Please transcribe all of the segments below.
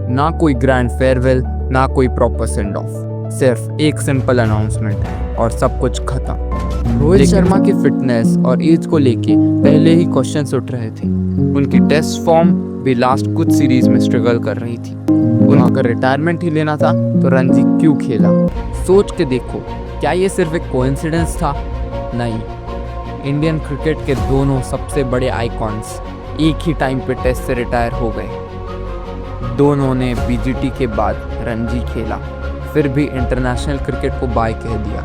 ना कोई grand farewell, ना कोई प्रॉपर सेंड ऑफ, सिर्फ एक सिंपल अनाउंसमेंट और सब कुछ खत्म। रोहित शर्मा की फिटनेस और एज को लेके पहले ही क्वेश्चंस उठ रहे थे। उनकी टेस्ट फॉर्म भी लास्ट कुछ सीरीज में स्ट्रगल कर रही थी। उन्हें अगर रिटायरमेंट ही लेना था तो रणजी क्यों खेला? सोच के देखो, क्या ये सिर्फ एक कोइंसिडेंस था? नहीं, इंडियन क्रिकेट के दोनों सबसे बड़े आइकॉन्स एक ही टाइम पे टेस्ट से रिटायर हो गए। दोनों ने बीजीटी के बाद रणजी खेला, फिर भी इंटरनेशनल क्रिकेट को बाय कह दिया।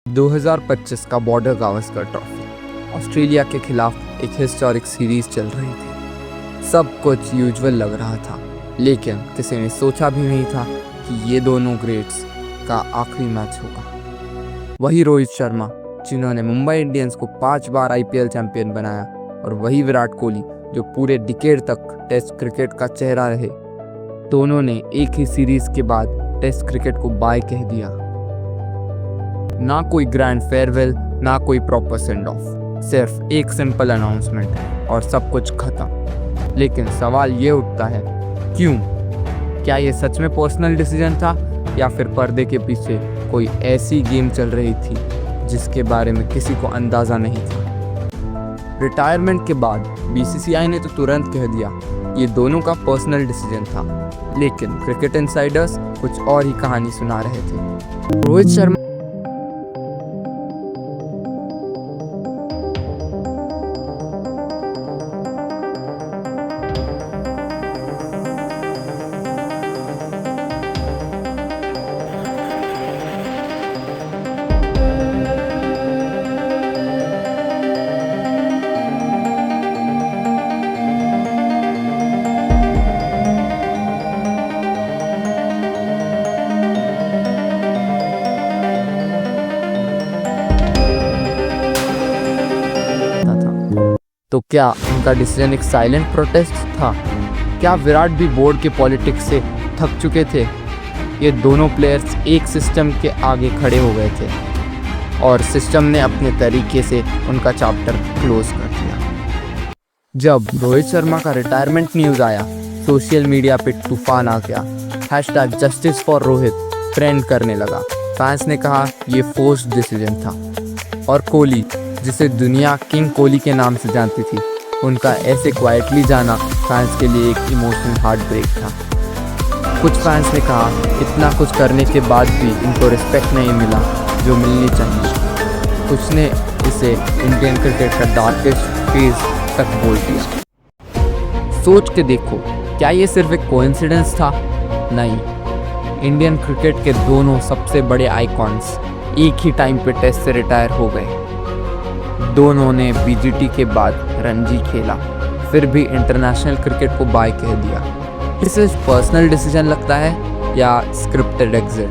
2025 का बॉर्डर गावस्कर ट्रॉफी, ऑस्ट्रेलिया के खिलाफ एक हिस्टोरिक सीरीज चल रही थी। सब कुछ यूजुअल लग रहा था, लेकिन किसी ने सोचा भी नहीं था कि ये दोनों ग्रेट्स का आखिरी मैच होगा। वही रोहित शर्मा जिन्होंने मुंबई इंडियंस को 5 बार आईपीएल चैंपियन बनाया, और वही विराट कोहली जो पूरे डिकेड तक टेस्ट क्रिकेट का चेहरा रहे। दोनों ने एक ही सीरीज के बाद टेस्ट क्रिकेट को बाय कह दिया। ना कोई ग्रैंड फेयरवेल, ना कोई प्रॉपर सेंड ऑफ, सिर्फ एक सिंपल अनाउंसमेंट और सब कुछ खत्म। लेकिन सवाल ये उठता है, क्यों? क्या ये सच में पर्सनल डिसीजन था, या फिर पर्दे के पीछे कोई ऐसी गेम चल रही थी जिसके बारे में किसी को अंदाज़ा नहीं था? रिटायरमेंट के बाद बीसीसीआई ने तो तुरंत कह दिया ये दोनों का पर्सनल डिसीजन था, लेकिन क्रिकेट इनसाइडर्स कुछ और ही कहानी सुना रहे थे। रोहित शर्मा तो क्या उनका डिसीजन एक साइलेंट प्रोटेस्ट था? क्या विराट भी बोर्ड के पॉलिटिक्स से थक चुके थे? ये दोनों प्लेयर्स एक सिस्टम के आगे खड़े हो गए थे, और सिस्टम ने अपने तरीके से उनका चैप्टर क्लोज कर दिया। जब रोहित शर्मा का रिटायरमेंट न्यूज़ आया, सोशल मीडिया पे तूफान आ गया। #जस्टिस फॉर रोहित ट्रेंड करने लगा। फैंस ने कहा ये फोर्स्ड डिसीजन था, और कोहली, जिसे दुनिया किंग कोहली के नाम से जानती थी, उनका ऐसे क्वाइटली जाना फैंस के लिए एक इमोशनल हार्ट ब्रेक था। कुछ फैंस ने कहा इतना कुछ करने के बाद भी इनको रिस्पेक्ट नहीं मिला जो मिलनी चाहिए। कुछ ने इसे इंडियन क्रिकेट का डार्केस्ट फेज तक बोल दिया। सोच के देखो, क्या ये सिर्फ एक कोइंसिडेंस था? नहीं, इंडियन क्रिकेट के दोनों सबसे बड़े आइकॉन्स एक ही टाइम पे टेस्ट से रिटायर हो गए। दोनों ने बीजीटी के बाद रणजी खेला, फिर भी इंटरनेशनल क्रिकेट को बाय कह दिया। इसे पर्सनल डिसीजन लगता है या स्क्रिप्टेड एग्जिट?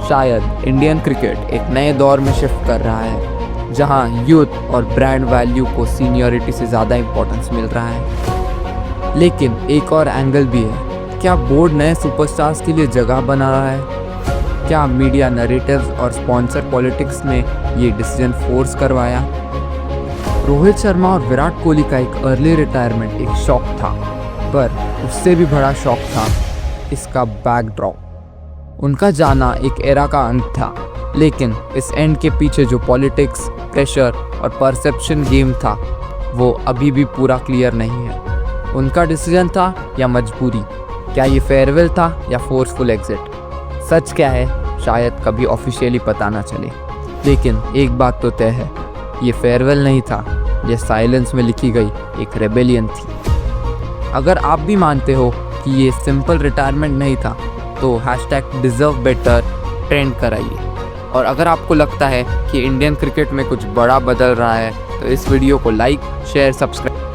शायद इंडियन क्रिकेट एक नए दौर में शिफ्ट कर रहा है, जहां यूथ और ब्रांड वैल्यू को सीनियरिटी से ज़्यादा इंपॉर्टेंस मिल रहा है। लेकिन एक और एंगल भी है, क्या बोर्ड नए सुपरस्टार्स के लिए जगह बना रहा है? क्या मीडिया नैरेटिव्स और स्पॉन्सर पॉलिटिक्स ने ये डिसीजन फोर्स करवाया? रोहित शर्मा और विराट कोहली का एक अर्ली रिटायरमेंट एक शॉक था, पर उससे भी बड़ा शॉक था इसका बैकड्रॉप। उनका जाना एक एरा का अंत था, लेकिन इस एंड के पीछे जो पॉलिटिक्स, प्रेशर और परसेप्शन गेम था, वो अभी भी पूरा क्लियर नहीं है। उनका डिसीजन था या मजबूरी? क्या ये फेयरवेल था या फोर्सफुल एग्जिट? सच क्या है, शायद कभी ऑफिशियली पता ना चले, लेकिन एक बात तो तय है, ये फेयरवेल नहीं था, ये साइलेंस में लिखी गई एक रेबेलियन थी। अगर आप भी मानते हो कि ये सिंपल रिटायरमेंट नहीं था, तो #deservebetter ट्रेंड कराइए। और अगर आपको लगता है कि इंडियन क्रिकेट में कुछ बड़ा बदल रहा है, तो इस वीडियो को लाइक, शेयर, सब्सक्राइब